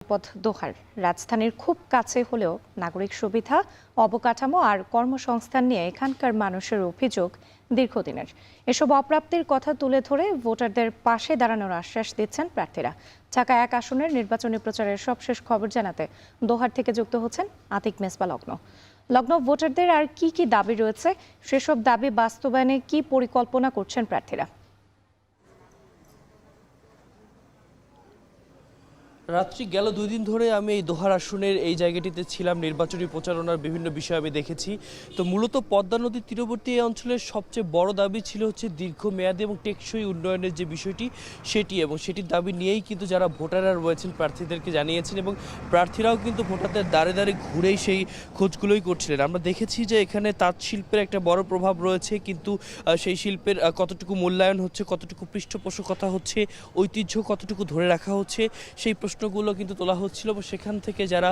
পথ দোহার রাজধানীর খুব কাছে হলেও নাগরিক সুবিধা, অবকাঠামো আর কর্মসংস্থান নিয়ে এখানকার মানুষের অভিযোগ দীর্ঘদিনের। এসব অপ্রাপ্তির কথা তুলে ধরে ভোটারদের পাশে দাঁড়ানোর আশ্বাস দিচ্ছেন প্রার্থীরা। ঢাকা 1 আসনের নির্বাচনী প্রচারের সবশেষ খবর জানাতে দোহার থেকে যুক্ত হচ্ছেন আতিক মেসবা লগ্ন। ভোটারদের আর কি কি দাবি রয়েছে, সেসব দাবি বাস্তবায়নে কি পরিকল্পনা করছেন প্রার্থীরা? রাত্রি গেল 2 দিন ধরে আমি এই দোহার আসনের এই জায়গাটিতে ছিলাম। নির্বাচনী প্রচারণার বিভিন্ন বিষয় আমি দেখেছি। তো মূলত পদ্মা নদীর তীরবর্তী এই অঞ্চলের সবচেয়ে বড় দাবি ছিল হচ্ছে দীর্ঘমেয়াদী এবং টেকসই উন্নয়নের যে বিষয়টি সেটির দাবি নিয়েই কিন্তু যারা ভোটাররা রয়েছেন প্রার্থীদেরকে জানিয়েছেন, এবং প্রার্থীরাও কিন্তু ভোটারদের দ্বারে দ্বারে ঘুরেই সেই খোঁজগুলোই করছিলেন। আমরা দেখেছি যে এখানে তাঁত শিল্পের একটা বড় প্রভাব রয়েছে, কিন্তু সেই শিল্পের কতটুকু মূল্যায়ন হচ্ছে, কতটুকু পৃষ্ঠপোষকতা হচ্ছে, ঐতিহ্য কতটুকু ধরে রাখা হচ্ছে, সেই প্রশ্নগুলো কিন্তু তোলা হচ্ছিল। এবং সেখান থেকে যারা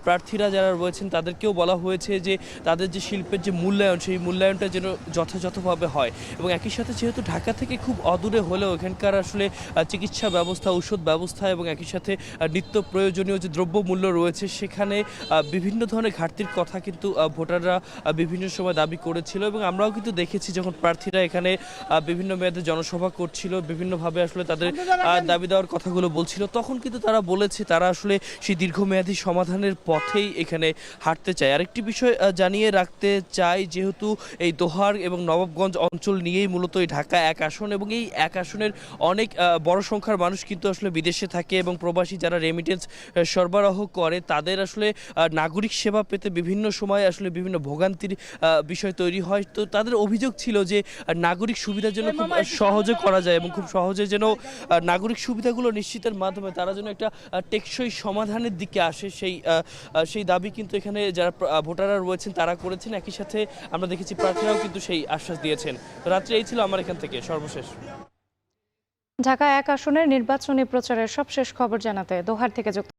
প্রার্থীরা যারা রয়েছেন তাদেরকেও বলা হয়েছে যে তাদের যে শিল্পের যে মূল্যায়ন, সেই মূল্যায়নটা যেন যথাযথভাবে হয়। এবং একই সাথে যেহেতু ঢাকা থেকে খুব অদূরে হলেও এখানকার আসলে চিকিৎসা ব্যবস্থা, ঔষধ ব্যবস্থা এবং একই সাথে নিত্য প্রয়োজনীয় যে দ্রব্যমূল্য রয়েছে, সেখানে বিভিন্ন ধরনের ঘাটতির কথা কিন্তু ভোটাররা বিভিন্ন সময় দাবি করেছিল। এবং আমরাও কিন্তু দেখেছি যখন প্রার্থীরা এখানে বিভিন্ন মেয়াদে জনসভা করছিল, বিভিন্নভাবে আসলে তাদের দাবি দেওয়ার কথাগুলো বলছিল, তখন কিন্তু তারা বলেছে তারা আসলে সেই দীর্ঘমেয়াদী সমাধানের পথেই এখানে হাঁটতে চায়। আরেকটি বিষয় জানিয়ে রাখতে চাই, যেহেতু এই দোহার এবং নবাবগঞ্জ অঞ্চল নিয়েই মূলত এই ঢাকা 1 আসন, এবং এই 1 আসনের অনেক বড় সংখ্যার মানুষ কিন্তু আসলে বিদেশে থাকে, এবং প্রবাসী যারা রেমিটেন্স সরবরাহ করে তাদের আসলে নাগরিক সেবা পেতে বিভিন্ন সময় আসলে বিভিন্ন ভোগান্তির বিষয় তৈরি হয়। তো তাদের অভিযোগ ছিল যে নাগরিক সুবিধার জন্য খুব সহজে করা যায়, এবং খুব সহজে যেন নাগরিক সুবিধাগুলো নিশ্চিতের মাধ্যমে তারা যেন একটা টেকসই সমাধানের দিকে আসে, সেই দাবি কিন্তু এখানে যারা ভোটাররা রয়েছেন তারা করেছেন। একই সাথে আমরা দেখেছি প্রার্থীরাও কিন্তু সেই আশ্বাস দিয়েছেন। তো রাত্রে এই ছিল আমার এখান থেকে সর্বশেষ। ঢাকা 1 আসনের নির্বাচনী প্রচারের সবশেষ খবর জানাতে দোহার থেকে যুক্ত